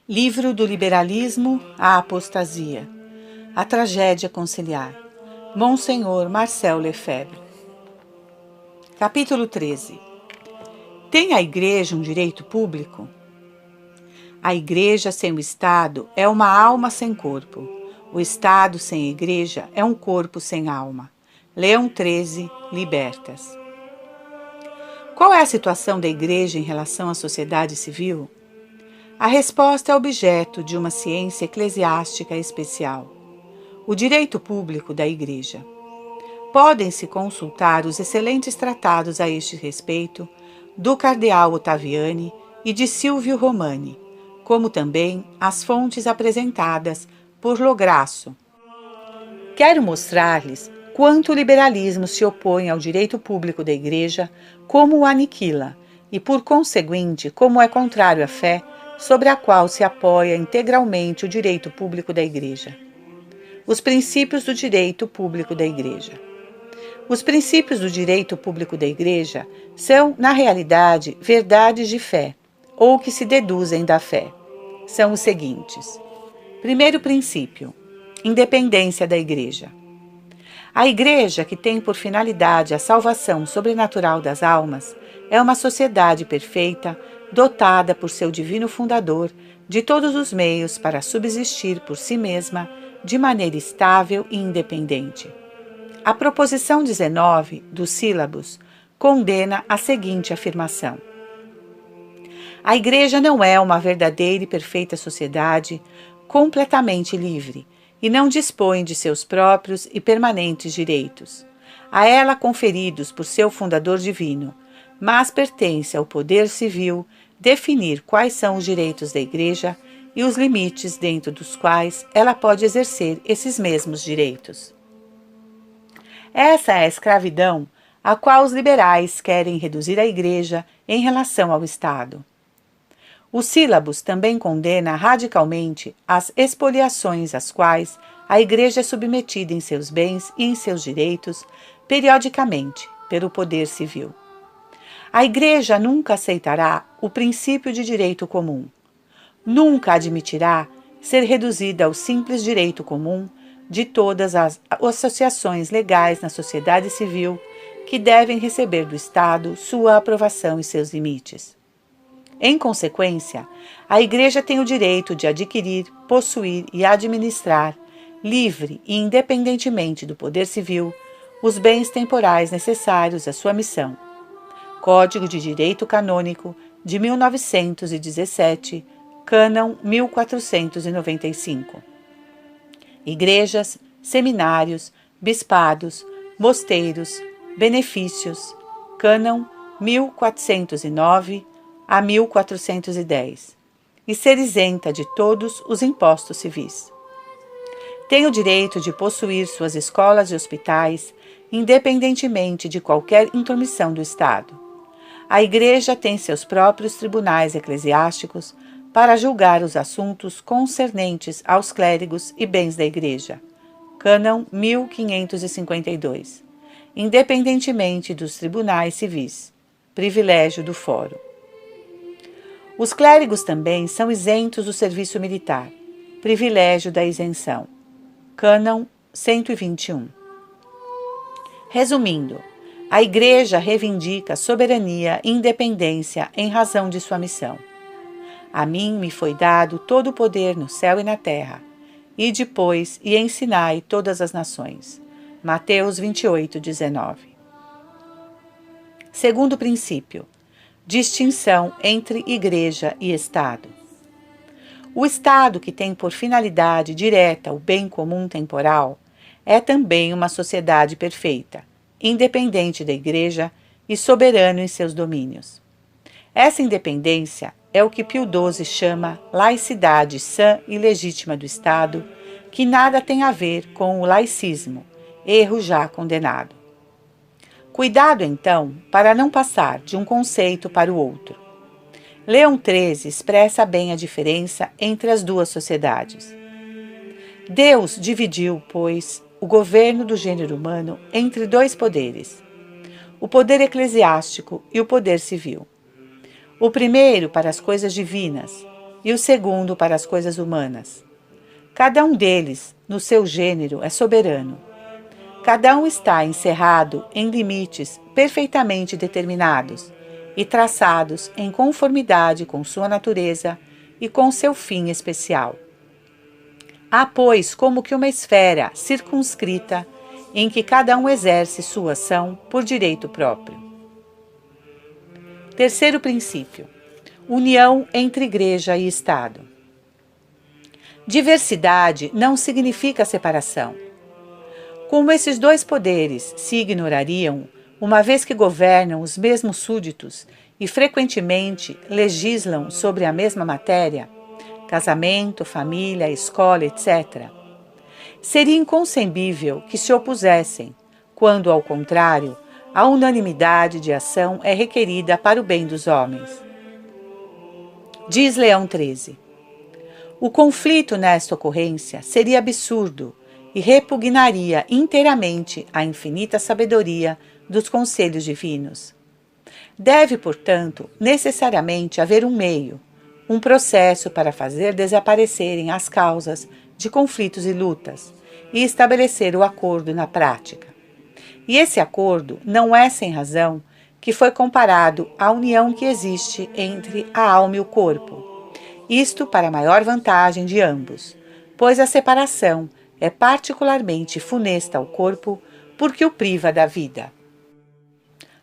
Livro do Liberalismo à Apostasia. A Tragédia Conciliar. Monsenhor Marcel Lefebvre. Capítulo 13. Tem a Igreja um direito público? A Igreja sem o Estado é uma alma sem corpo. O Estado sem a Igreja é um corpo sem alma. Leão 13, Libertas. Qual é a situação da Igreja em relação à sociedade civil? A resposta é objeto de uma ciência eclesiástica especial: o direito público da Igreja. Podem-se consultar os excelentes tratados a este respeito do cardeal Ottaviani e de Silvio Romani, como também as fontes apresentadas por Lograsso. Quero mostrar-lhes quanto o liberalismo se opõe ao direito público da Igreja, como o aniquila, e por conseguinte, como é contrário à fé, sobre a qual se apoia integralmente o direito público da Igreja. Os princípios do direito público da Igreja. Os princípios do direito público da Igreja são, na realidade, verdades de fé, ou que se deduzem da fé. São os seguintes. Primeiro princípio: independência da Igreja. A Igreja, que tem por finalidade a salvação sobrenatural das almas, é uma sociedade perfeita, dotada por seu divino fundador de todos os meios para subsistir por si mesma de maneira estável e independente. A proposição 19 do Sílabus condena a seguinte afirmação: a Igreja não é uma verdadeira e perfeita sociedade completamente livre e não dispõe de seus próprios e permanentes direitos, a ela conferidos por seu fundador divino, mas pertence ao poder civil definir quais são os direitos da Igreja e os limites dentro dos quais ela pode exercer esses mesmos direitos. Essa é a escravidão a qual os liberais querem reduzir a Igreja em relação ao Estado. O Sílabus também condena radicalmente as expoliações às quais a Igreja é submetida em seus bens e em seus direitos, periodicamente, pelo poder civil. A Igreja nunca aceitará o princípio de direito comum. Nunca admitirá ser reduzida ao simples direito comum de todas as associações legais na sociedade civil que devem receber do Estado sua aprovação e seus limites. Em consequência, a Igreja tem o direito de adquirir, possuir e administrar, livre e independentemente do poder civil, os bens temporais necessários à sua missão. Código de Direito Canônico de 1917, Cânon 1495. Igrejas, seminários, bispados, mosteiros, benefícios, Cânon 1409 a 1410, e ser isenta de todos os impostos civis. Tem o direito de possuir suas escolas e hospitais, independentemente de qualquer intromissão do Estado. A Igreja tem seus próprios tribunais eclesiásticos para julgar os assuntos concernentes aos clérigos e bens da Igreja. Cânon 1552. Independentemente dos tribunais civis. Privilégio do fórum. Os clérigos também são isentos do serviço militar. Privilégio da isenção. Cânon 121. Resumindo, a Igreja reivindica soberania e independência em razão de sua missão. A mim me foi dado todo o poder no céu e na terra. Ide, pois, e ensinai todas as nações. Mateus 28, 19. Segundo princípio: distinção entre Igreja e Estado. O Estado, que tem por finalidade direta o bem comum temporal, é também uma sociedade perfeita, independente da Igreja e soberano em seus domínios. Essa independência é o que Pio XII chama laicidade sã e legítima do Estado, que nada tem a ver com o laicismo, erro já condenado. Cuidado, então, para não passar de um conceito para o outro. Leão XIII expressa bem a diferença entre as duas sociedades. Deus dividiu, pois, o governo do gênero humano entre dois poderes: o poder eclesiástico e o poder civil. O primeiro para as coisas divinas, e o segundo para as coisas humanas. Cada um deles, no seu gênero, é soberano. Cada um está encerrado em limites perfeitamente determinados e traçados em conformidade com sua natureza e com seu fim especial. Há, pois, como que uma esfera circunscrita em que cada um exerce sua ação por direito próprio. Terceiro princípio: união entre Igreja e Estado. Diversidade não significa separação. Como esses dois poderes se ignorariam, uma vez que governam os mesmos súditos e frequentemente legislam sobre a mesma matéria, casamento, família, escola, etc., seria inconcebível que se opusessem, quando, ao contrário, a unanimidade de ação é requerida para o bem dos homens. Diz Leão XIII: o conflito nesta ocorrência seria absurdo e repugnaria inteiramente a infinita sabedoria dos conselhos divinos. Deve, portanto, necessariamente haver um meio, um processo para fazer desaparecerem as causas de conflitos e lutas e estabelecer o acordo na prática. E esse acordo não é sem razão que foi comparado à união que existe entre a alma e o corpo. Isto para maior vantagem de ambos, pois a separação é particularmente funesta ao corpo porque o priva da vida.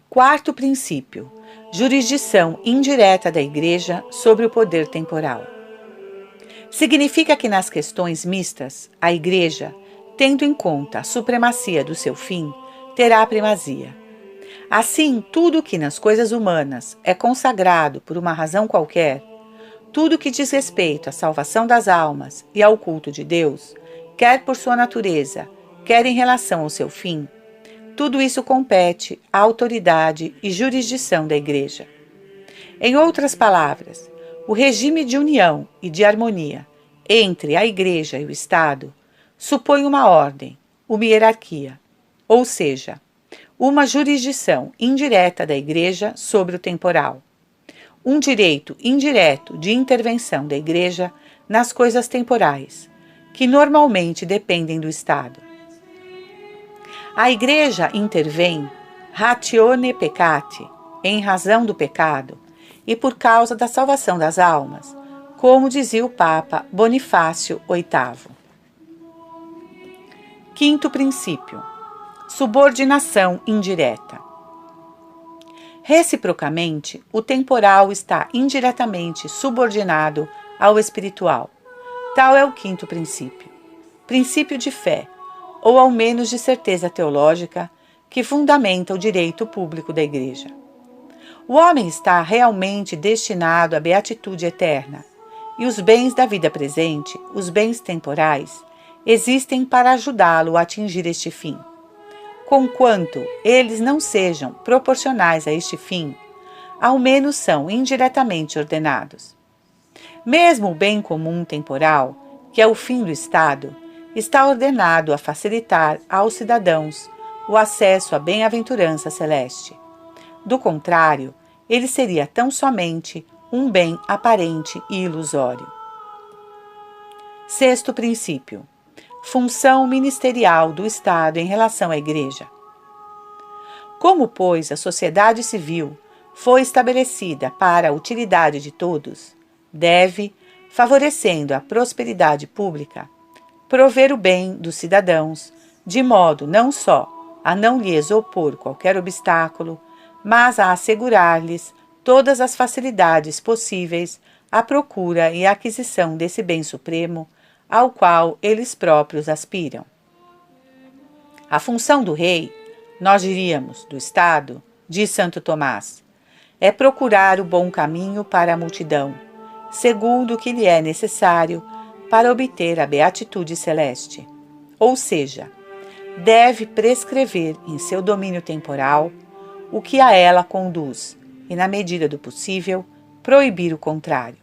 Quarto princípio: jurisdição indireta da Igreja sobre o poder temporal. Significa que nas questões mistas, a Igreja, tendo em conta a supremacia do seu fim, terá a primazia. Assim, tudo que nas coisas humanas é consagrado por uma razão qualquer, tudo que diz respeito à salvação das almas e ao culto de Deus, quer por sua natureza, quer em relação ao seu fim, tudo isso compete à autoridade e jurisdição da Igreja. Em outras palavras, o regime de união e de harmonia entre a Igreja e o Estado supõe uma ordem, uma hierarquia, ou seja, uma jurisdição indireta da Igreja sobre o temporal, um direito indireto de intervenção da Igreja nas coisas temporais, que normalmente dependem do Estado. A Igreja intervém ratione peccati, em razão do pecado, e por causa da salvação das almas, como dizia o Papa Bonifácio VIII. Quinto princípio: subordinação indireta. Reciprocamente, o temporal está indiretamente subordinado ao espiritual. Tal é o quinto princípio. Princípio de fé, ou ao menos de certeza teológica, que fundamenta o direito público da Igreja. O homem está realmente destinado à beatitude eterna, e os bens da vida presente, os bens temporais, existem para ajudá-lo a atingir este fim. Conquanto eles não sejam proporcionais a este fim, ao menos são indiretamente ordenados. Mesmo o bem comum temporal, que é o fim do Estado, está ordenado a facilitar aos cidadãos o acesso à bem-aventurança celeste. Do contrário, ele seria tão somente um bem aparente e ilusório. Sexto princípio: função ministerial do Estado em relação à Igreja. Como, pois, a sociedade civil foi estabelecida para a utilidade de todos, deve, favorecendo a prosperidade pública, prover o bem dos cidadãos, de modo não só a não lhes opor qualquer obstáculo, mas a assegurar-lhes todas as facilidades possíveis à procura e aquisição desse bem supremo, ao qual eles próprios aspiram. A função do rei, nós diríamos do Estado, diz Santo Tomás, é procurar o bom caminho para a multidão, segundo o que lhe é necessário para obter a beatitude celeste. Ou seja, deve prescrever em seu domínio temporal o que a ela conduz e, na medida do possível, proibir o contrário.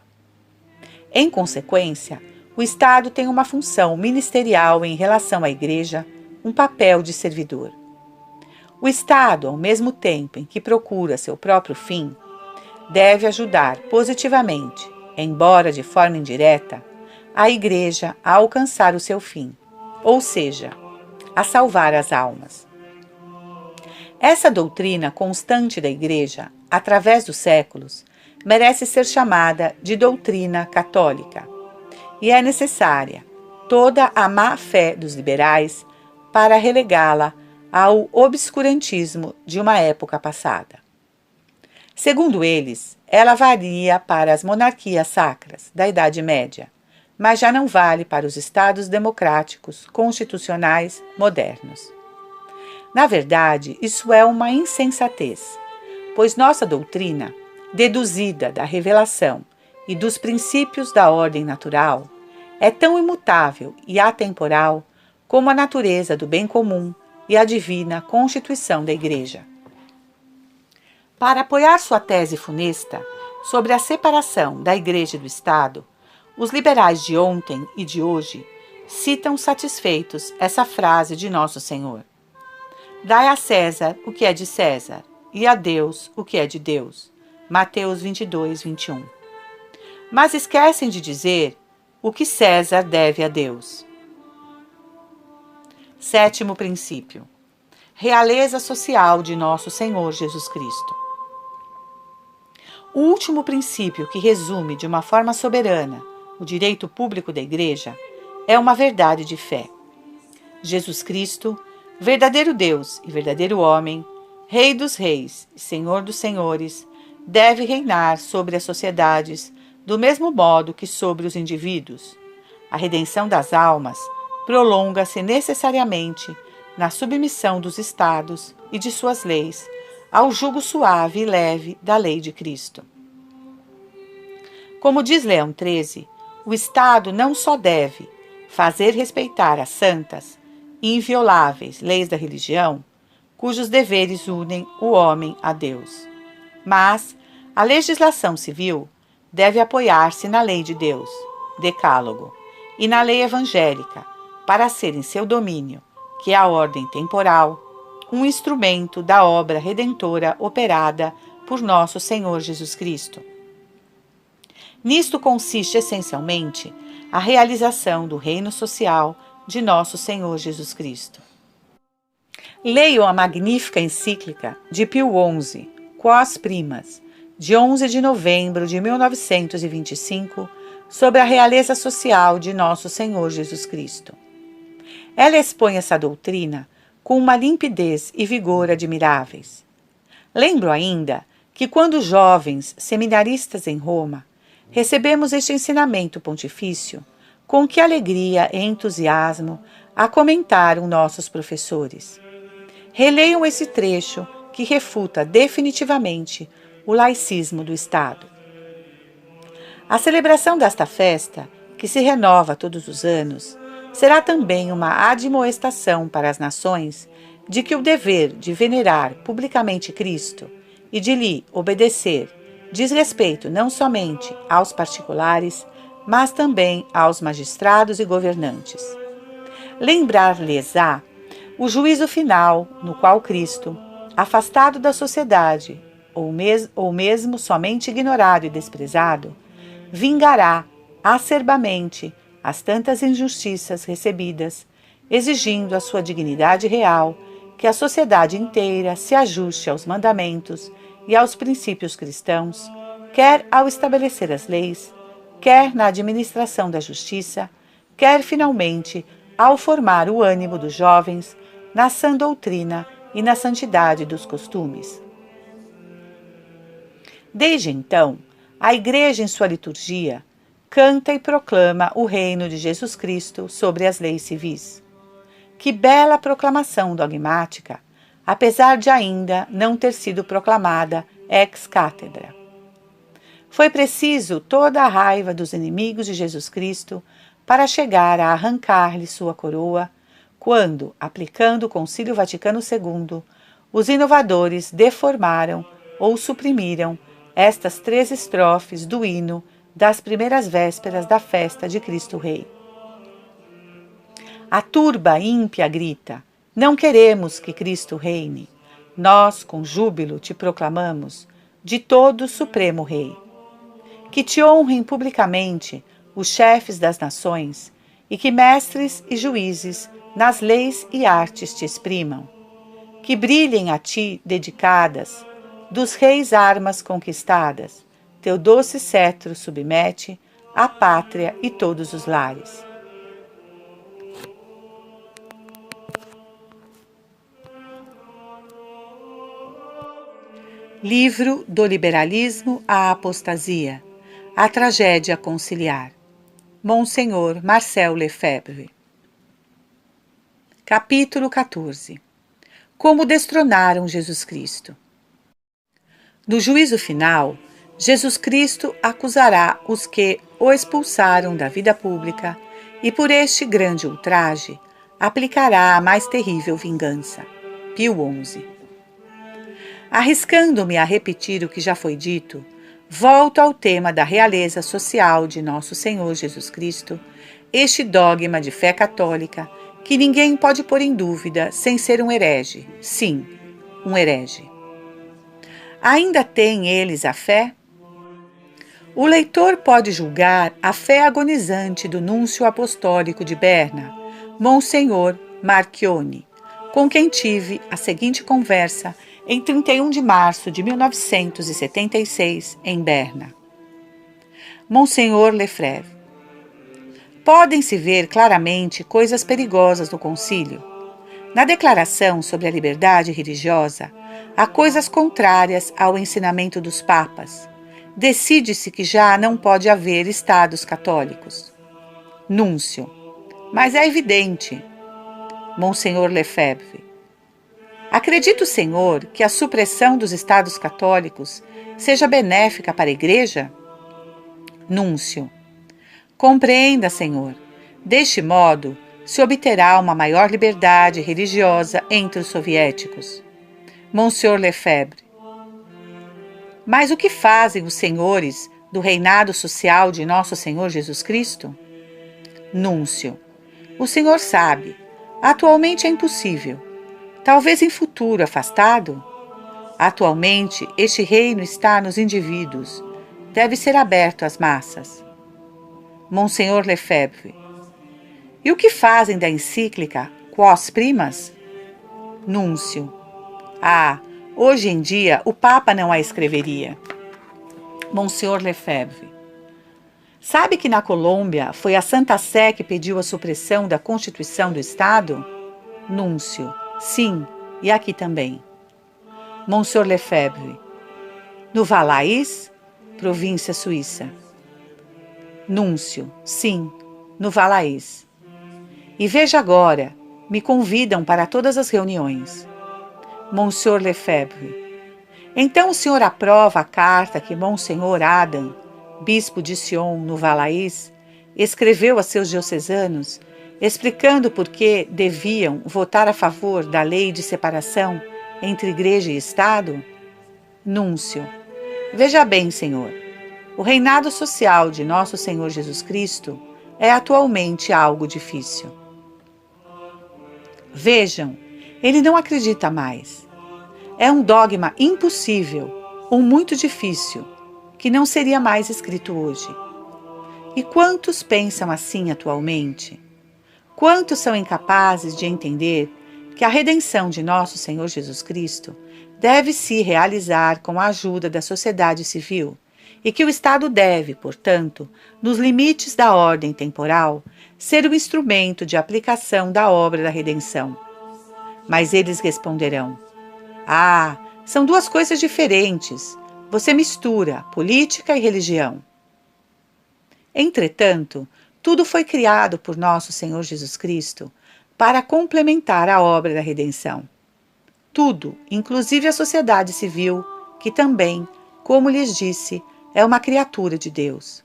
Em consequência, o Estado tem uma função ministerial em relação à Igreja, um papel de servidor. O Estado, ao mesmo tempo em que procura seu próprio fim, deve ajudar positivamente, embora de forma indireta, a Igreja a alcançar o seu fim, ou seja, a salvar as almas. Essa doutrina constante da Igreja, através dos séculos, merece ser chamada de doutrina católica, e é necessária toda a má-fé dos liberais para relegá-la ao obscurantismo de uma época passada. Segundo eles, ela valia para as monarquias sacras da Idade Média, mas já não vale para os estados democráticos constitucionais modernos. Na verdade, isso é uma insensatez, pois nossa doutrina, deduzida da revelação e dos princípios da ordem natural, é tão imutável e atemporal como a natureza do bem comum e a divina constituição da Igreja. Para apoiar sua tese funesta sobre a separação da Igreja e do Estado, os liberais de ontem e de hoje citam satisfeitos essa frase de Nosso Senhor: Dai a César o que é de César, e a Deus o que é de Deus. Mateus 22, 21. Mas esquecem de dizer o que César deve a Deus. Sétimo princípio: realeza social de Nosso Senhor Jesus Cristo. O último princípio que resume de uma forma soberana o direito público da Igreja é uma verdade de fé. Jesus Cristo, verdadeiro Deus e verdadeiro homem, Rei dos reis e Senhor dos senhores, deve reinar sobre as sociedades do mesmo modo que sobre os indivíduos. A redenção das almas prolonga-se necessariamente na submissão dos estados e de suas leis ao jugo suave e leve da lei de Cristo. Como diz Leão XIII, o Estado não só deve fazer respeitar as santas e invioláveis leis da religião, cujos deveres unem o homem a Deus, mas a legislação civil deve apoiar-se na lei de Deus, Decálogo, e na lei evangélica, para ser em seu domínio, que é a ordem temporal, um instrumento da obra redentora operada por nosso Senhor Jesus Cristo. Nisto consiste essencialmente a realização do reino social de nosso Senhor Jesus Cristo. Leiam a magnífica encíclica de Pio XI, Quos Primas, de 11 de novembro de 1925, sobre a realeza social de nosso Senhor Jesus Cristo. Ela expõe essa doutrina com uma limpidez e vigor admiráveis. Lembro ainda que, quando jovens seminaristas em Roma, recebemos este ensinamento pontifício, com que alegria e entusiasmo a comentaram nossos professores. Releiam esse trecho que refuta definitivamente o laicismo do Estado. A celebração desta festa, que se renova todos os anos, será também uma admoestação para as nações de que o dever de venerar publicamente Cristo e de lhe obedecer diz respeito não somente aos particulares, mas também aos magistrados e governantes. Lembrar-lhes-á o juízo final, no qual Cristo, afastado da sociedade, ou mesmo somente ignorado e desprezado, vingará acerbamente as tantas injustiças recebidas, exigindo a sua dignidade real, que a sociedade inteira se ajuste aos mandamentos e aos princípios cristãos, quer ao estabelecer as leis, quer na administração da justiça, quer finalmente ao formar o ânimo dos jovens na sã doutrina e na santidade dos costumes. Desde então, a Igreja, em sua liturgia, canta e proclama o reino de Jesus Cristo sobre as leis civis. Que bela proclamação dogmática, apesar de ainda não ter sido proclamada ex cátedra. Foi preciso toda a raiva dos inimigos de Jesus Cristo para chegar a arrancar-lhe sua coroa, quando, aplicando o Concílio Vaticano II, os inovadores deformaram ou suprimiram estas 3 estrofes do hino das primeiras vésperas da festa de Cristo Rei. A turba ímpia grita: não queremos que Cristo reine. Nós, com júbilo, te proclamamos de todo supremo Rei. que te honrem publicamente os chefes das nações, e que mestres e juízes nas leis e artes te exprimam. Que brilhem a ti dedicadas, dos reis armas conquistadas, teu doce cetro submete a pátria e todos os lares. Livro do Liberalismo à Apostasia, a Tragédia Conciliar. Monsenhor Marcel Lefebvre. Capítulo 14. Como destronaram Jesus Cristo. No juízo final, Jesus Cristo acusará os que o expulsaram da vida pública e por este grande ultraje aplicará a mais terrível vingança. Pio XI. Arriscando-me a repetir o que já foi dito, volto ao tema da realeza social de nosso Senhor Jesus Cristo, este dogma de fé católica que ninguém pode pôr em dúvida sem ser um herege. Sim, um herege. Ainda têm eles a fé? O leitor pode julgar a fé agonizante do núncio apostólico de Berna, Monsenhor Marchionni, com quem tive a seguinte conversa em 31 de março de 1976, em Berna. Monsenhor Lefebvre. Podem-se ver claramente coisas perigosas no concílio. Na declaração sobre a liberdade religiosa, há coisas contrárias ao ensinamento dos papas. Decide-se que já não pode haver estados católicos. Núncio. Mas é evidente. Monsenhor Lefebvre. Acredita o Senhor que a supressão dos estados católicos seja benéfica para a Igreja? Núncio. Compreenda, Senhor. Deste modo, se obterá uma maior liberdade religiosa entre os soviéticos. Monsenhor Lefebvre. Mas o que fazem os senhores do reinado social de nosso Senhor Jesus Cristo? Núncio. O Senhor sabe. Atualmente é impossível. Talvez em futuro afastado? Atualmente, este reino está nos indivíduos. Deve ser aberto às massas. Monsenhor Lefebvre. E o que fazem da encíclica Quos Primas? Núncio. Hoje em dia o Papa não a escreveria. Monsenhor Lefebvre. Sabe que na Colômbia foi a Santa Sé que pediu a supressão da Constituição do Estado? Núncio. Sim, e aqui também. Monsenhor Lefebvre. No Valais, província suíça. Núncio. Sim, no Valais. E veja agora, me convidam para todas as reuniões. Monsenhor Lefebvre. Então o senhor aprova a carta que Monsenhor Adam, bispo de Sion, no Valais, escreveu a seus diocesanos, explicando por que deviam votar a favor da lei de separação entre Igreja e Estado? Núncio. Veja bem, Senhor, o reinado social de nosso Senhor Jesus Cristo é atualmente algo difícil. Vejam, ele não acredita mais. É um dogma impossível ou muito difícil, que não seria mais escrito hoje. E quantos pensam assim atualmente? Quantos são incapazes de entender que a redenção de nosso Senhor Jesus Cristo deve se realizar com a ajuda da sociedade civil e que o Estado deve, portanto, nos limites da ordem temporal, ser o instrumento de aplicação da obra da redenção? Mas eles responderão: são duas coisas diferentes. Você mistura política e religião. Entretanto, tudo foi criado por nosso Senhor Jesus Cristo para complementar a obra da redenção. Tudo, inclusive a sociedade civil, que também, como lhes disse, é uma criatura de Deus.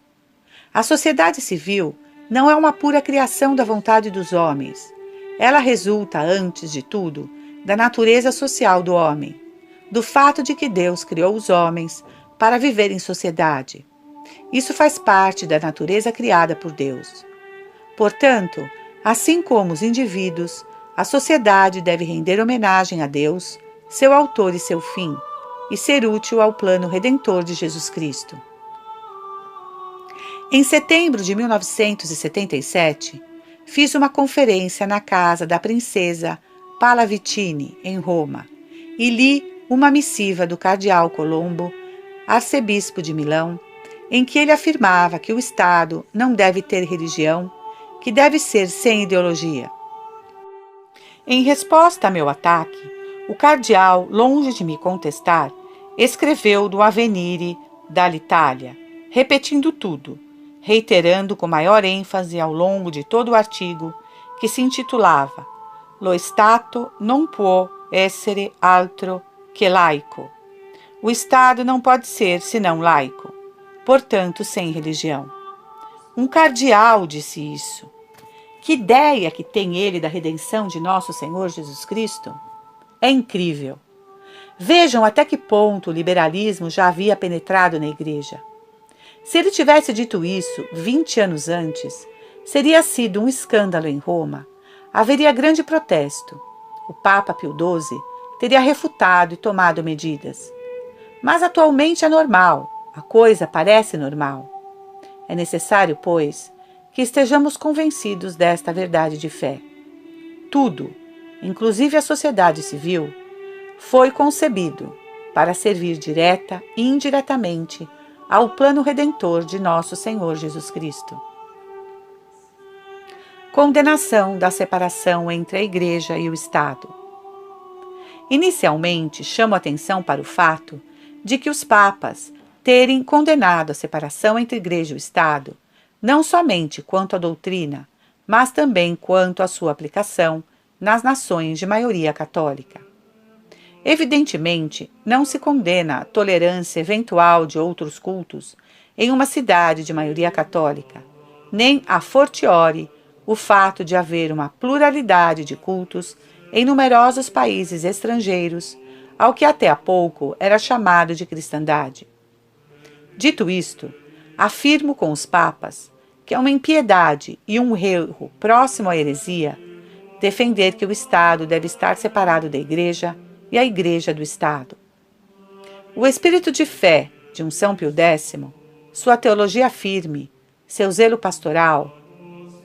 A sociedade civil não é uma pura criação da vontade dos homens. Ela resulta, antes de tudo, da natureza social do homem, do fato de que Deus criou os homens para viver em sociedade. Isso faz parte da natureza criada por Deus. Portanto, assim como os indivíduos, a sociedade deve render homenagem a Deus, seu autor e seu fim, e ser útil ao plano redentor de Jesus Cristo. Em setembro de 1977, fiz uma conferência na casa da princesa Pallavicini, em Roma, e li uma missiva do cardeal Colombo, arcebispo de Milão, em que ele afirmava que o Estado não deve ter religião, que deve ser sem ideologia. Em resposta a meu ataque, o cardeal, longe de me contestar, escreveu do Avvenire dall'Italia, repetindo tudo, reiterando com maior ênfase ao longo de todo o artigo, que se intitulava Lo Stato non può essere altro che laico. O Estado não pode ser senão laico, portanto sem religião. Um cardeal disse isso. Que ideia que tem ele da redenção de nosso Senhor Jesus Cristo? É incrível. Vejam até que ponto o liberalismo já havia penetrado na Igreja. Se ele tivesse dito isso 20 anos antes, seria sido um escândalo em Roma. Haveria grande protesto. O Papa Pio XII teria refutado e tomado medidas. Mas atualmente é normal, a coisa parece normal. É necessário, pois, que estejamos convencidos desta verdade de fé. Tudo, inclusive a sociedade civil, foi concebido para servir direta e indiretamente ao plano redentor de nosso Senhor Jesus Cristo. Condenação da separação entre a Igreja e o Estado. Inicialmente, chamo atenção para o fato de que os papas terem condenado a separação entre Igreja e o Estado, não somente quanto à doutrina, mas também quanto à sua aplicação nas nações de maioria católica. Evidentemente, não se condena a tolerância eventual de outros cultos em uma cidade de maioria católica, nem a fortiori o fato de haver uma pluralidade de cultos em numerosos países estrangeiros, ao que até há pouco era chamado de cristandade. Dito isto, afirmo com os papas que é uma impiedade e um erro próximo à heresia defender que o Estado deve estar separado da Igreja e a Igreja do Estado. O espírito de fé de um São Pio X, sua teologia firme, seu zelo pastoral,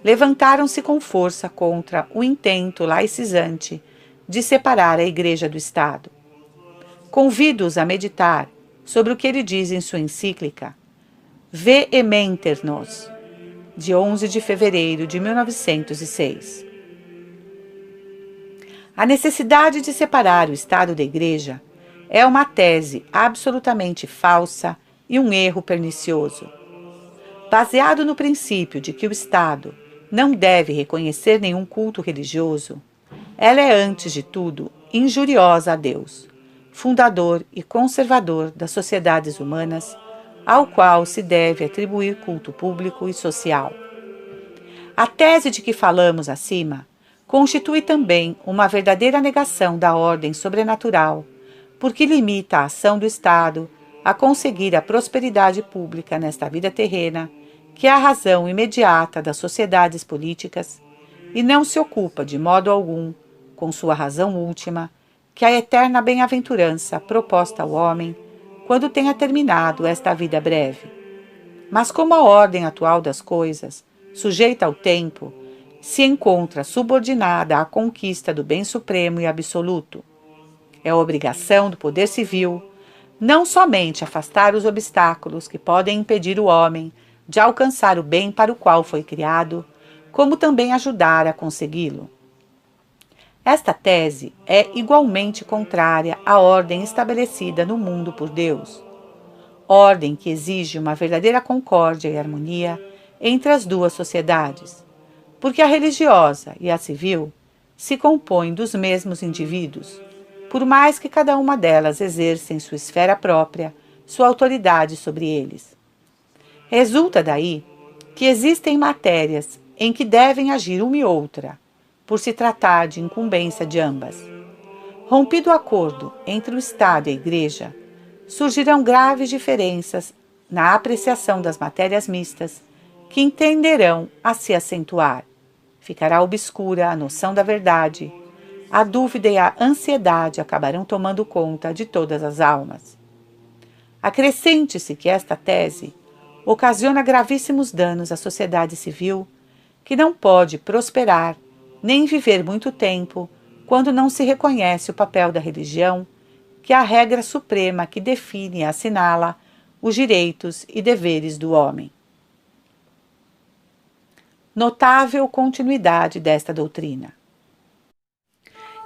levantaram-se com força contra o intento laicizante de separar a Igreja do Estado. Convido-os a meditar sobre o que ele diz em sua encíclica Vehementer Nos, de 11 de fevereiro de 1906. A necessidade de separar o Estado da Igreja é uma tese absolutamente falsa e um erro pernicioso. Baseado no princípio de que o Estado não deve reconhecer nenhum culto religioso, ela é, antes de tudo, injuriosa a Deus, fundador e conservador das sociedades humanas, ao qual se deve atribuir culto público e social. A tese de que falamos acima constitui também uma verdadeira negação da ordem sobrenatural, porque limita a ação do Estado a conseguir a prosperidade pública nesta vida terrena, que é a razão imediata das sociedades políticas, e não se ocupa de modo algum com sua razão última, que é a eterna bem-aventurança proposta ao homem quando tenha terminado esta vida breve. Mas como a ordem atual das coisas, sujeita ao tempo, se encontra subordinada à conquista do bem supremo e absoluto, é obrigação do poder civil não somente afastar os obstáculos que podem impedir o homem de alcançar o bem para o qual foi criado, como também ajudar a consegui-lo. Esta tese é igualmente contrária à ordem estabelecida no mundo por Deus, ordem que exige uma verdadeira concórdia e harmonia entre as duas sociedades, porque a religiosa e a civil se compõem dos mesmos indivíduos, por mais que cada uma delas exerça em sua esfera própria sua autoridade sobre eles. Resulta daí que existem matérias em que devem agir uma e outra, por se tratar de incumbência de ambas. Rompido o acordo entre o Estado e a Igreja, surgirão graves diferenças na apreciação das matérias mistas, que tenderão a se acentuar. Ficará obscura a noção da verdade, a dúvida e a ansiedade acabarão tomando conta de todas as almas. Acrescente-se que esta tese ocasiona gravíssimos danos à sociedade civil, que não pode prosperar nem viver muito tempo quando não se reconhece o papel da religião, que é a regra suprema que define e assinala os direitos e deveres do homem. Notável continuidade desta doutrina.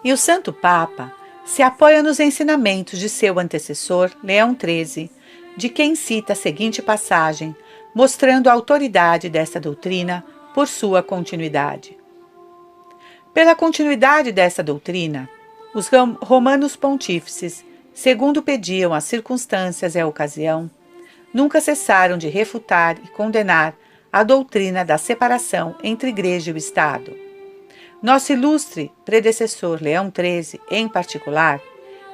E o Santo Papa se apoia nos ensinamentos de seu antecessor, Leão XIII, de quem cita a seguinte passagem, mostrando a autoridade desta doutrina por sua continuidade. Pela continuidade desta doutrina, os romanos pontífices, segundo pediam as circunstâncias e a ocasião, nunca cessaram de refutar e condenar a doutrina da separação entre Igreja e o Estado. Nosso ilustre predecessor Leão XIII, em particular,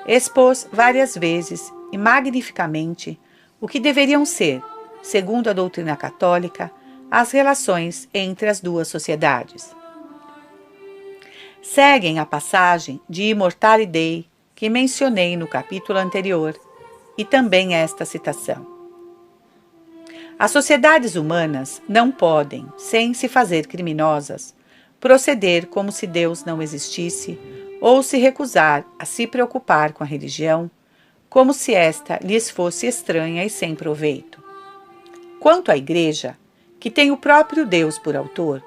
expôs várias vezes e magnificamente o que deveriam ser, segundo a doutrina católica, as relações entre as duas sociedades. Seguem a passagem de Immortale Dei que mencionei no capítulo anterior e também esta citação. As sociedades humanas não podem, sem se fazer criminosas, proceder como se Deus não existisse ou se recusar a se preocupar com a religião, como se esta lhes fosse estranha e sem proveito. Quanto à Igreja, que tem o próprio Deus por autor,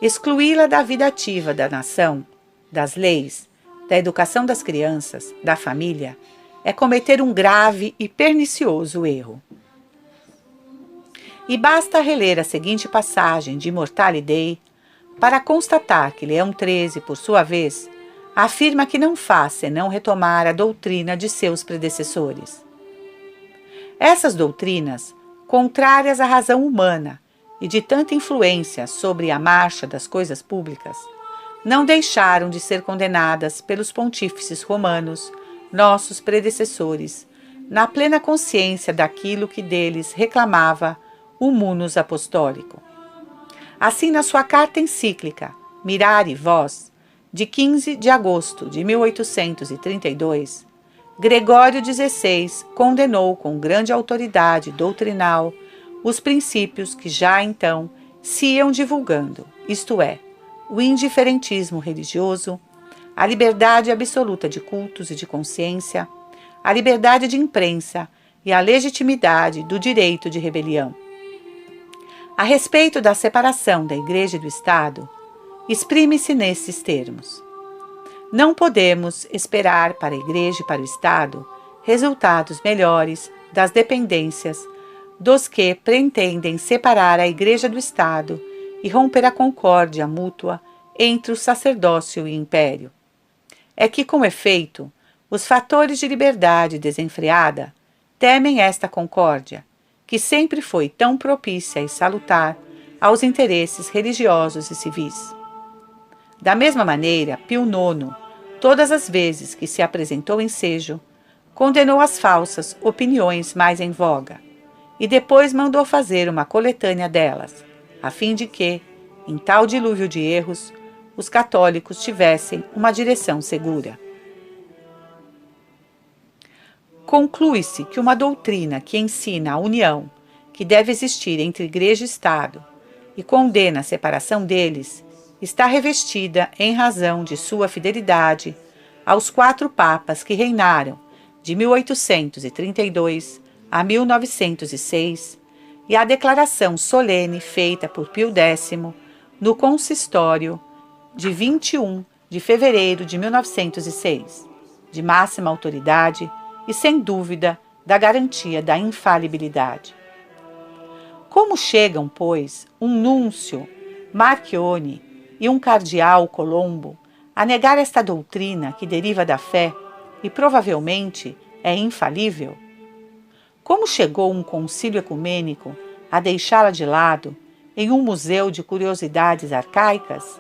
excluí-la da vida ativa da nação, das leis, da educação das crianças, da família, é cometer um grave e pernicioso erro. E basta reler a seguinte passagem de Immortale Dei para constatar que Leão XIII, por sua vez, afirma que não faz senão retomar a doutrina de seus predecessores. Essas doutrinas, contrárias à razão humana e de tanta influência sobre a marcha das coisas públicas, não deixaram de ser condenadas pelos pontífices romanos, nossos predecessores, na plena consciência daquilo que deles reclamava o Munus Apostólico. Assim, na sua carta encíclica Mirari Vos, de 15 de agosto de 1832, Gregório XVI condenou com grande autoridade doutrinal os princípios que já então se iam divulgando, isto é, o indiferentismo religioso, a liberdade absoluta de cultos e de consciência, a liberdade de imprensa e a legitimidade do direito de rebelião. A respeito da separação da Igreja e do Estado, exprime-se nesses termos. Não podemos esperar para a Igreja e para o Estado resultados melhores das dependências dos que pretendem separar a Igreja do Estado e romper a concórdia mútua entre o sacerdócio e o império. É que, com efeito, os fatores de liberdade desenfreada temem esta concórdia, que sempre foi tão propícia e salutar aos interesses religiosos e civis. Da mesma maneira, Pio IX, todas as vezes que se apresentou ensejo, condenou as falsas opiniões mais em voga, e depois mandou fazer uma coletânea delas, a fim de que, em tal dilúvio de erros, os católicos tivessem uma direção segura. Conclui-se que uma doutrina que ensina a união que deve existir entre Igreja e Estado e condena a separação deles está revestida em razão de sua fidelidade aos 4 papas que reinaram de 1832 a 1906 e à declaração solene feita por Pio X no consistório de 21 de fevereiro de 1906, de máxima autoridade e, sem dúvida, da garantia da infalibilidade. Como chegam, pois, um núncio Marchione e um cardeal Colombo a negar esta doutrina que deriva da fé e provavelmente é infalível? Como chegou um concílio ecumênico a deixá-la de lado em um museu de curiosidades arcaicas?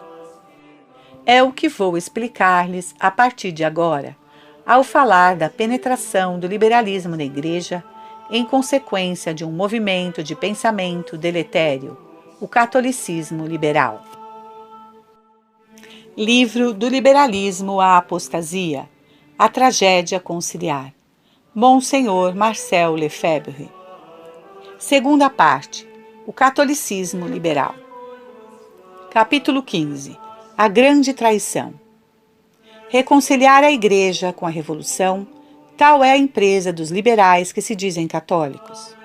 É o que vou explicar-lhes a partir de agora, ao falar da penetração do liberalismo na Igreja em consequência de um movimento de pensamento deletério, o catolicismo liberal. Livro do Liberalismo à Apostasia, A Tragédia Conciliar, Monsenhor Marcel Lefebvre. Segunda parte: o catolicismo liberal. Capítulo 15: a grande traição. Reconciliar a Igreja com a Revolução, tal é a empresa dos liberais que se dizem católicos.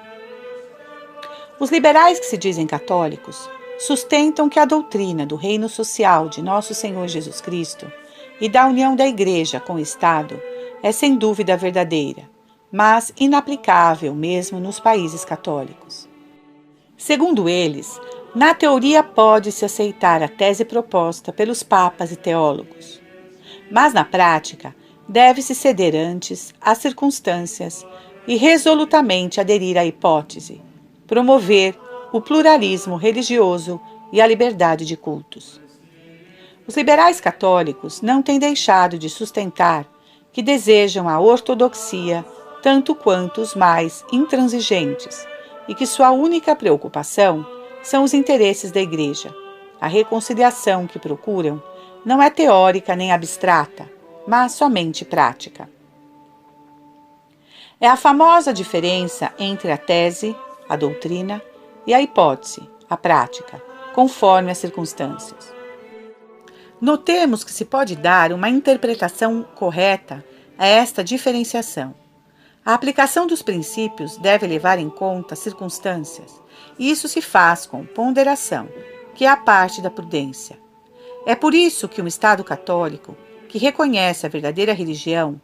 Os liberais que se dizem católicos sustentam que a doutrina do reino social de Nosso Senhor Jesus Cristo e da união da Igreja com o Estado é sem dúvida verdadeira, mas inaplicável mesmo nos países católicos. Segundo eles, na teoria pode-se aceitar a tese proposta pelos papas e teólogos, mas na prática deve-se ceder antes às circunstâncias e resolutamente aderir à hipótese, promover o pluralismo religioso e a liberdade de cultos. Os liberais católicos não têm deixado de sustentar que desejam a ortodoxia tanto quanto os mais intransigentes e que sua única preocupação são os interesses da Igreja. A reconciliação que procuram não é teórica nem abstrata, mas somente prática. É a famosa diferença entre a tese, a doutrina, e a hipótese, a prática, conforme as circunstâncias. Notemos que se pode dar uma interpretação correta a esta diferenciação. A aplicação dos princípios deve levar em conta as circunstâncias, e isso se faz com ponderação, que é a parte da prudência. É por isso que um Estado católico, que reconhece a verdadeira religião,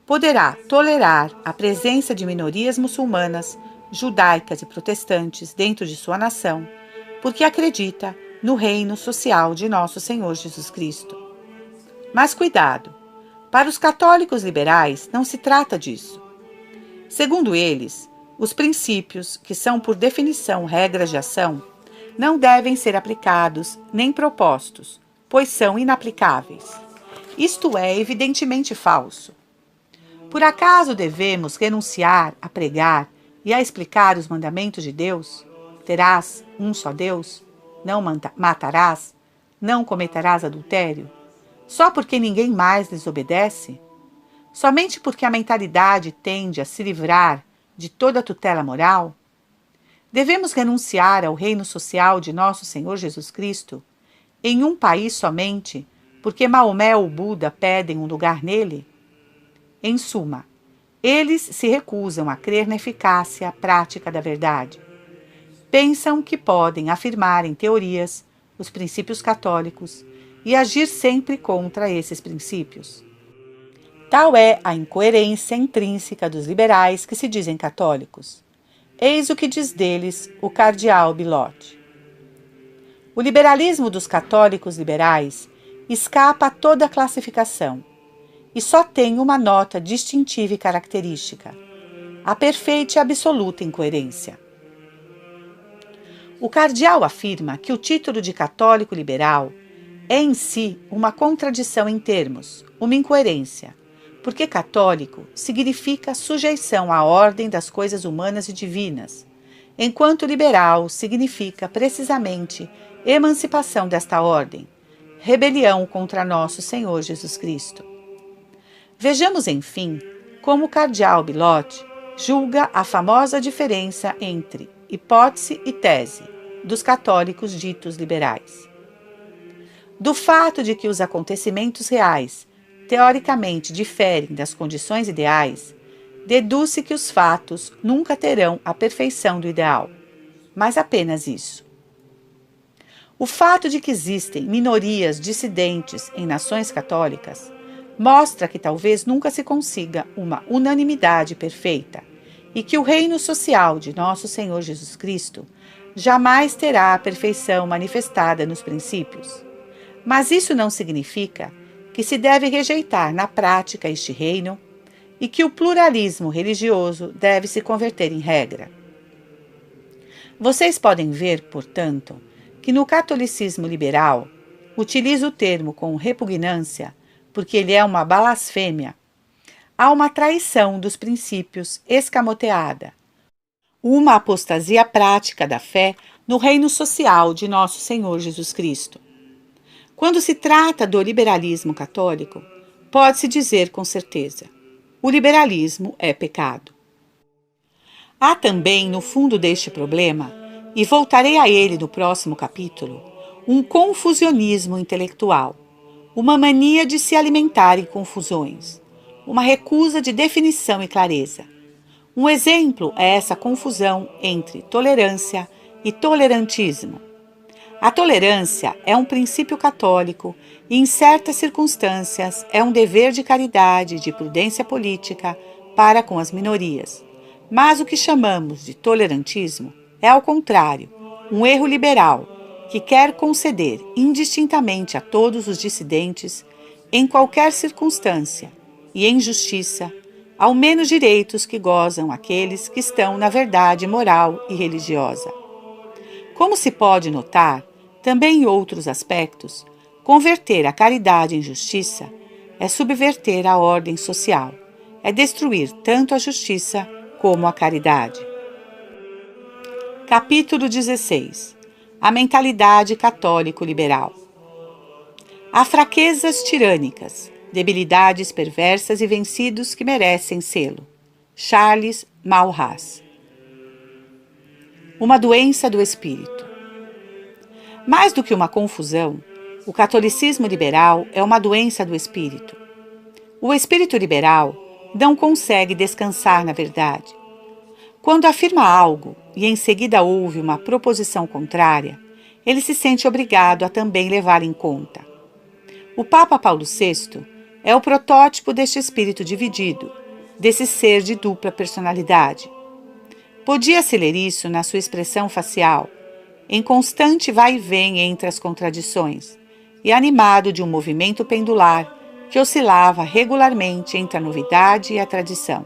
poderá tolerar a presença de minorias muçulmanas, judaicas e protestantes dentro de sua nação, porque acredita no reino social de Nosso Senhor Jesus Cristo. Mas cuidado! Para os católicos liberais não se trata disso. Segundo eles, os princípios, que são por definição regras de ação, não devem ser aplicados nem propostos, pois são inaplicáveis. Isto é evidentemente falso. Por acaso devemos renunciar a pregar e a explicar os mandamentos de Deus? Terás um só Deus? Não matarás? Não cometerás adultério? Só porque ninguém mais lhes obedece? Somente porque a mentalidade tende a se livrar de toda tutela moral? Devemos renunciar ao reino social de Nosso Senhor Jesus Cristo em um país somente porque Maomé ou Buda pedem um lugar nele? Em suma, eles se recusam a crer na eficácia prática da verdade. Pensam que podem afirmar em teorias os princípios católicos e agir sempre contra esses princípios. Tal é a incoerência intrínseca dos liberais que se dizem católicos. Eis o que diz deles o cardeal Bilotti. O liberalismo dos católicos liberais escapa a toda classificação e só tem uma nota distintiva e característica: a perfeita e absoluta incoerência. O cardeal afirma que o título de católico liberal é em si uma contradição em termos, uma incoerência, porque católico significa sujeição à ordem das coisas humanas e divinas, enquanto liberal significa precisamente emancipação desta ordem, rebelião contra nosso Senhor Jesus Cristo. Vejamos, enfim, como o cardeal Bilotti julga a famosa diferença entre hipótese e tese dos católicos ditos liberais. Do fato de que os acontecimentos reais teoricamente diferem das condições ideais, deduz-se que os fatos nunca terão a perfeição do ideal, mas apenas isso. O fato de que existem minorias dissidentes em nações católicas mostra que talvez nunca se consiga uma unanimidade perfeita e que o reino social de Nosso Senhor Jesus Cristo jamais terá a perfeição manifestada nos princípios. Mas isso não significa que se deve rejeitar na prática este reino e que o pluralismo religioso deve se converter em regra. Vocês podem ver, portanto, que no catolicismo liberal, utilizo o termo com repugnância porque ele é uma blasfêmia, há uma traição dos princípios escamoteada, uma apostasia prática da fé no reino social de Nosso Senhor Jesus Cristo. Quando se trata do liberalismo católico, pode-se dizer com certeza: o liberalismo é pecado. Há também, no fundo deste problema, e voltarei a ele no próximo capítulo, um confusionismo intelectual, uma mania de se alimentar em confusões, uma recusa de definição e clareza. Um exemplo é essa confusão entre tolerância e tolerantismo. A tolerância é um princípio católico e, em certas circunstâncias, é um dever de caridade e de prudência política para com as minorias. Mas o que chamamos de tolerantismo é, ao contrário, um erro liberal que quer conceder indistintamente a todos os dissidentes, em qualquer circunstância e em justiça, ao menos direitos que gozam aqueles que estão na verdade moral e religiosa. Como se pode notar, também em outros aspectos, converter a caridade em justiça é subverter a ordem social, é destruir tanto a justiça como a caridade. Capítulo 16. A mentalidade católico-liberal. Há fraquezas tirânicas, debilidades perversas e vencidos que merecem selo. Charles Maurras. Uma doença do espírito. Mais do que uma confusão, o catolicismo liberal é uma doença do espírito. O espírito liberal não consegue descansar na verdade. Quando afirma algo e em seguida ouve uma proposição contrária, ele se sente obrigado a também levar em conta. O Papa Paulo VI é o protótipo deste espírito dividido, desse ser de dupla personalidade. Podia-se ler isso na sua expressão facial, em constante vai e vem entre as contradições, e animado de um movimento pendular que oscilava regularmente entre a novidade e a tradição.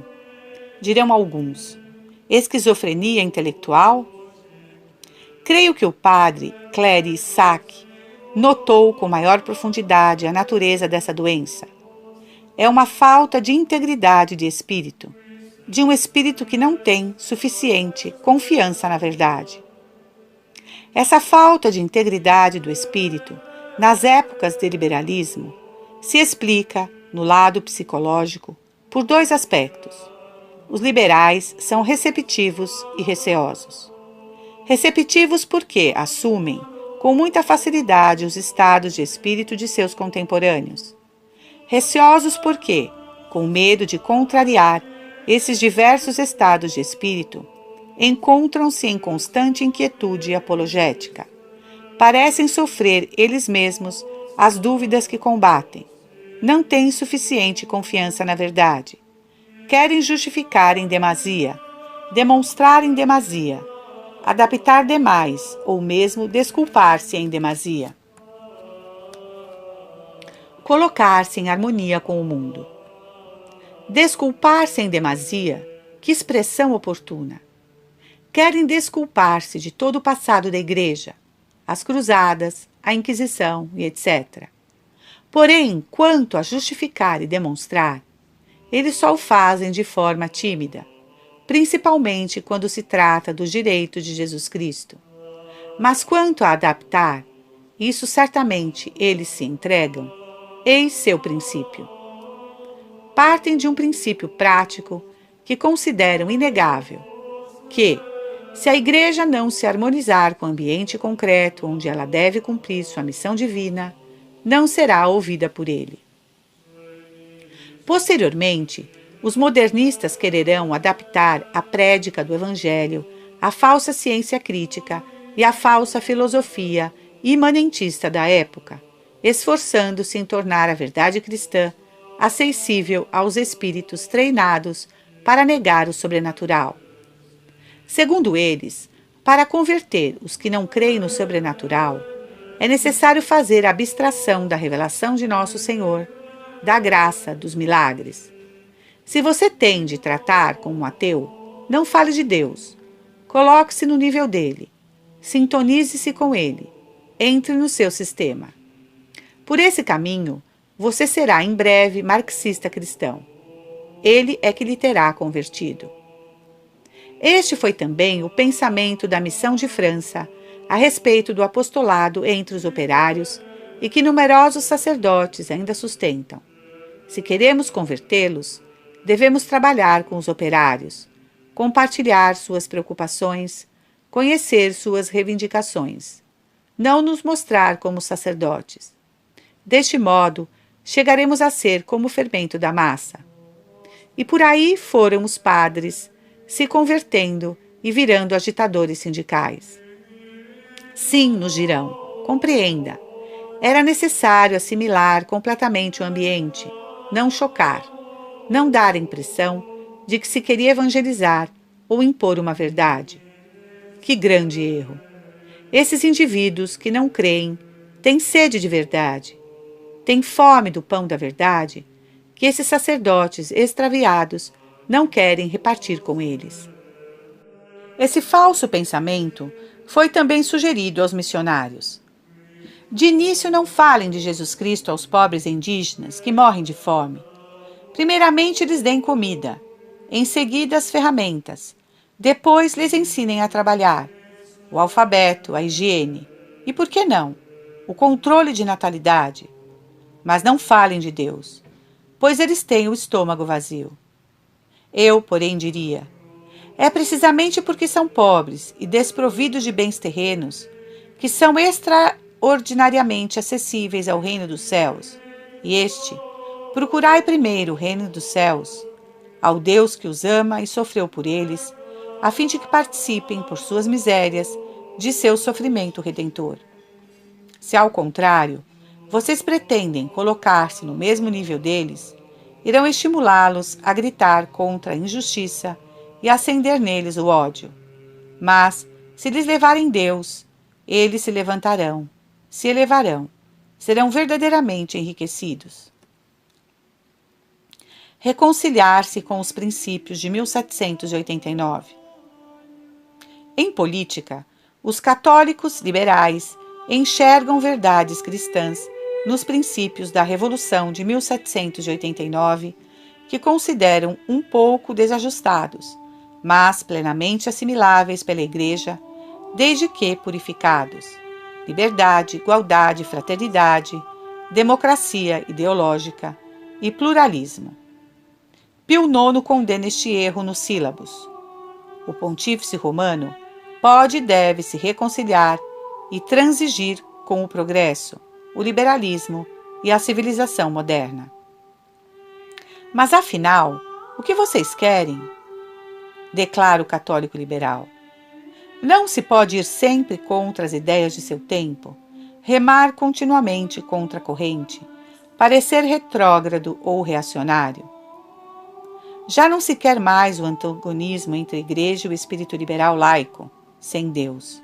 Dirão alguns: esquizofrenia intelectual? Creio que o padre Clary Sack notou com maior profundidade a natureza dessa doença. É uma falta de integridade de espírito, de um espírito que não tem suficiente confiança na verdade. Essa falta de integridade do espírito, nas épocas de liberalismo, se explica, no lado psicológico, por dois aspectos. Os liberais são receptivos e receosos. Receptivos porque assumem, com muita facilidade, os estados de espírito de seus contemporâneos. Receosos porque, com medo de contrariar esses diversos estados de espírito, encontram-se em constante inquietude apologética. Parecem sofrer eles mesmos as dúvidas que combatem. Não têm suficiente confiança na verdade. Querem justificar em demasia, demonstrar em demasia, adaptar demais ou mesmo desculpar-se em demasia. Colocar-se em harmonia com o mundo. Desculpar-se em demasia, que expressão oportuna. Querem desculpar-se de todo o passado da Igreja, as cruzadas, a Inquisição e etc. Porém, quanto a justificar e demonstrar, eles só o fazem de forma tímida, principalmente quando se trata dos direitos de Jesus Cristo. Mas quanto a adaptar, isso certamente eles se entregam, eis seu princípio. Partem de um princípio prático que consideram inegável, que, se a Igreja não se harmonizar com o ambiente concreto onde ela deve cumprir sua missão divina, não será ouvida por ele. Posteriormente, os modernistas quererão adaptar a prédica do Evangelho à falsa ciência crítica e à falsa filosofia imanentista da época, esforçando-se em tornar a verdade cristã acessível aos espíritos treinados para negar o sobrenatural. Segundo eles, para converter os que não creem no sobrenatural, é necessário fazer a abstração da revelação de Nosso Senhor, da graça, dos milagres. Se você tem de tratar com um ateu, não fale de Deus. Coloque-se no nível dele. Sintonize-se com ele. Entre no seu sistema. Por esse caminho, você será em breve marxista cristão. Ele é que lhe terá convertido. Este foi também o pensamento da Missão de França a respeito do apostolado entre os operários e que numerosos sacerdotes ainda sustentam. Se queremos convertê-los, devemos trabalhar com os operários, compartilhar suas preocupações, conhecer suas reivindicações, não nos mostrar como sacerdotes. Deste modo, chegaremos a ser como o fermento da massa. E por aí foram os padres, se convertendo e virando agitadores sindicais. Sim, nos dirão, compreenda. Era necessário assimilar completamente o ambiente, não chocar, não dar a impressão de que se queria evangelizar ou impor uma verdade. Que grande erro! Esses indivíduos que não creem têm sede de verdade, têm fome do pão da verdade, que esses sacerdotes extraviados não querem repartir com eles. Esse falso pensamento foi também sugerido aos missionários. De início, não falem de Jesus Cristo aos pobres indígenas que morrem de fome. Primeiramente, lhes deem comida, em seguida as ferramentas, depois lhes ensinem a trabalhar, o alfabeto, a higiene e, por que não, o controle de natalidade. Mas não falem de Deus, pois eles têm o estômago vazio. Eu, porém, diria: é precisamente porque são pobres e desprovidos de bens terrenos que são extraordinariamente acessíveis ao reino dos céus. E procurai primeiro o reino dos céus, ao Deus que os ama e sofreu por eles, a fim de que participem, por suas misérias, de seu sofrimento redentor. Se, ao contrário, vocês pretendem colocar-se no mesmo nível deles, irão estimulá-los a gritar contra a injustiça e acender neles o ódio. Mas, se lhes levarem Deus, eles se levantarão, se elevarão, serão verdadeiramente enriquecidos. Reconciliar-se com os princípios de 1789. Em política, os católicos liberais enxergam verdades cristãs nos princípios da Revolução de 1789, que consideram um pouco desajustados, mas plenamente assimiláveis pela Igreja, desde que purificados: liberdade, igualdade, fraternidade, democracia ideológica e pluralismo. Pio IX condena este erro nos sílabos. O pontífice romano pode e deve se reconciliar e transigir com o progresso, o liberalismo e a civilização moderna. Mas afinal, o que vocês querem? Declara o católico liberal. Não se pode ir sempre contra as ideias de seu tempo, remar continuamente contra a corrente, parecer retrógrado ou reacionário. Já não se quer mais o antagonismo entre a Igreja e o espírito liberal laico, sem Deus.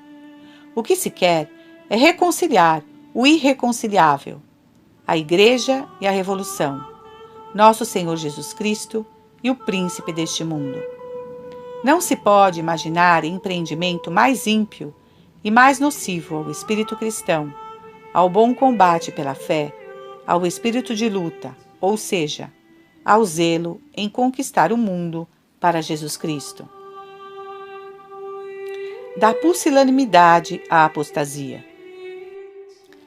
O que se quer é reconciliar o irreconciliável, a Igreja e a Revolução, nosso Senhor Jesus Cristo e o príncipe deste mundo. Não se pode imaginar empreendimento mais ímpio e mais nocivo ao espírito cristão, ao bom combate pela fé, ao espírito de luta, ou seja, ao zelo em conquistar o mundo para Jesus Cristo. Da pusilanimidade à apostasia.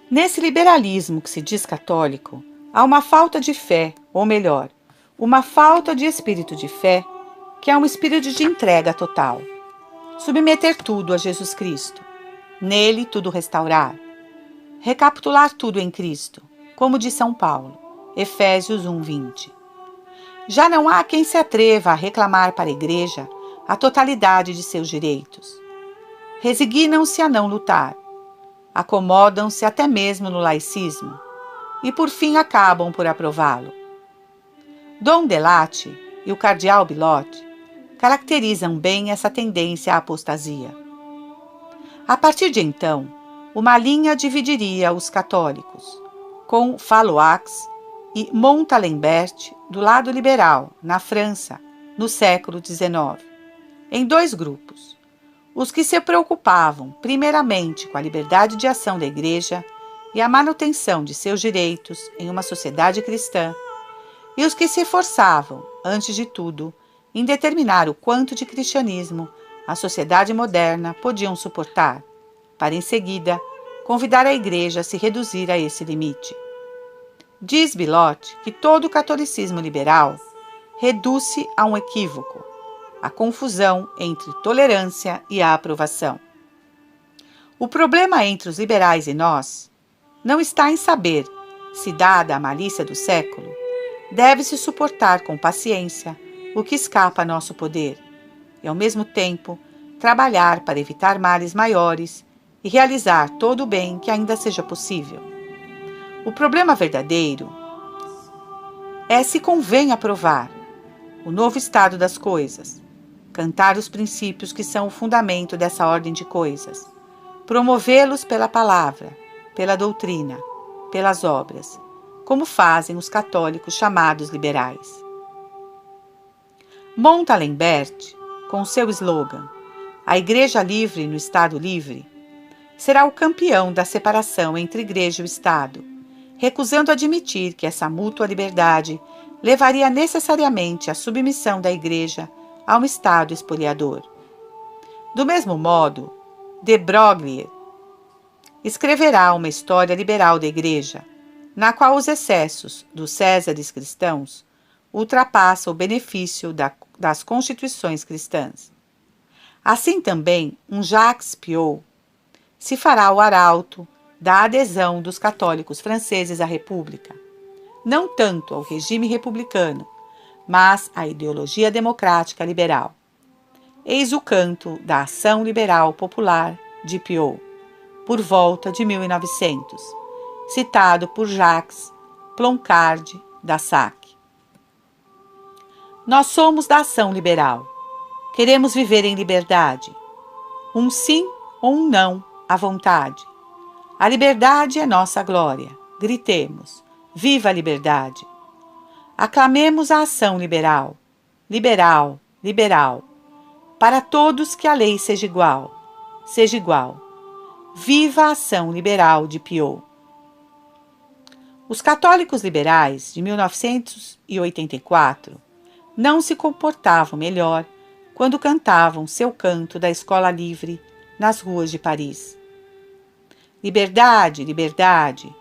Nesse liberalismo que se diz católico, há uma falta de fé, ou melhor, uma falta de espírito de fé, que é um espírito de entrega total. Submeter tudo a Jesus Cristo, nele tudo restaurar, recapitular tudo em Cristo, como diz São Paulo, Efésios 1:20. Já não há quem se atreva a reclamar para a Igreja a totalidade de seus direitos. Resignam-se a não lutar, acomodam-se até mesmo no laicismo e por fim acabam por aprová-lo. Dom Delate e o cardeal Bilotti caracterizam bem essa tendência à apostasia. A partir de então, uma linha dividiria os católicos, com Falloux e Montalembert do lado liberal, na França, no século XIX, em dois grupos: os que se preocupavam primeiramente com a liberdade de ação da Igreja e a manutenção de seus direitos em uma sociedade cristã, e os que se esforçavam, antes de tudo, em determinar o quanto de cristianismo a sociedade moderna podiam suportar, para em seguida convidar a Igreja a se reduzir a esse limite. Diz Bilotti que todo o catolicismo liberal reduz-se a um equívoco. a confusão entre tolerância e a aprovação. O problema entre os liberais e nós não está em saber se, dada a malícia do século, deve-se suportar com paciência o que escapa a nosso poder e, ao mesmo tempo, trabalhar para evitar males maiores e realizar todo o bem que ainda seja possível. O problema verdadeiro é se convém aprovar o novo estado das coisas, cantar os princípios que são o fundamento dessa ordem de coisas, promovê-los pela palavra, pela doutrina, pelas obras, como fazem os católicos chamados liberais. Montalembert, com seu slogan "A Igreja Livre no Estado Livre", será o campeão da separação entre Igreja e o Estado, recusando admitir que essa mútua liberdade levaria necessariamente à submissão da Igreja a um Estado espoliador. Do mesmo modo, de Broglie escreverá uma história liberal da Igreja, na qual os excessos dos Césares cristãos ultrapassam o benefício das constituições cristãs. Assim também, um Jacques Piot se fará o arauto da adesão dos católicos franceses à República, não tanto ao regime republicano, mas à ideologia democrática liberal. Eis o canto da ação liberal popular de Piot, por volta de 1900, citado por Jacques Ploncard d'Assac. Nós somos da ação liberal. Queremos viver em liberdade. Um sim ou um não à vontade. A liberdade é nossa glória. Gritemos: viva a liberdade! Aclamemos a ação liberal. Liberal, liberal. Para todos que a lei seja igual. Seja igual. Viva a ação liberal de Piot! Os católicos liberais de 1984 não se comportavam melhor quando cantavam seu canto da escola livre nas ruas de Paris. Liberdade, liberdade,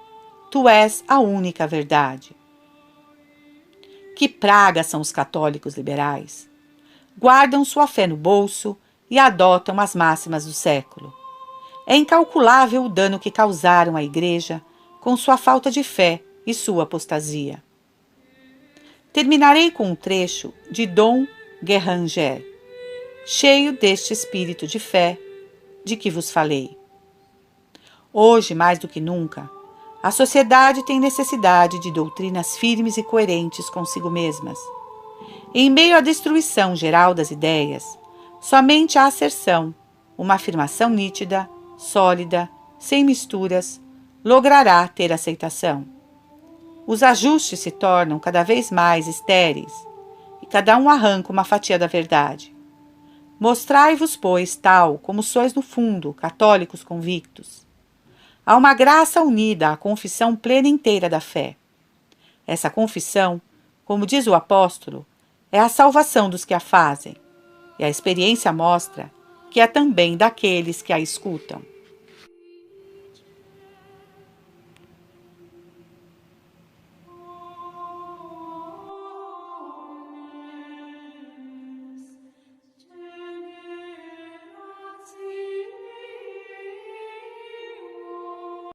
tu és a única verdade. Que praga são os católicos liberais! Guardam sua fé no bolso e adotam as máximas do século. É incalculável o dano que causaram à Igreja com sua falta de fé e sua apostasia. Terminarei com um trecho de Dom Guéranger, cheio deste espírito de fé de que vos falei. Hoje, mais do que nunca, a sociedade tem necessidade de doutrinas firmes e coerentes consigo mesmas. Em meio à destruição geral das ideias, somente a asserção, uma afirmação nítida, sólida, sem misturas, logrará ter aceitação. Os ajustes se tornam cada vez mais estéreis, e cada um arranca uma fatia da verdade. Mostrai-vos, pois, tal como sois no fundo, católicos convictos. Há uma graça unida à confissão plena e inteira da fé. Essa confissão, como diz o apóstolo, é a salvação dos que a fazem, e a experiência mostra que é também daqueles que a escutam.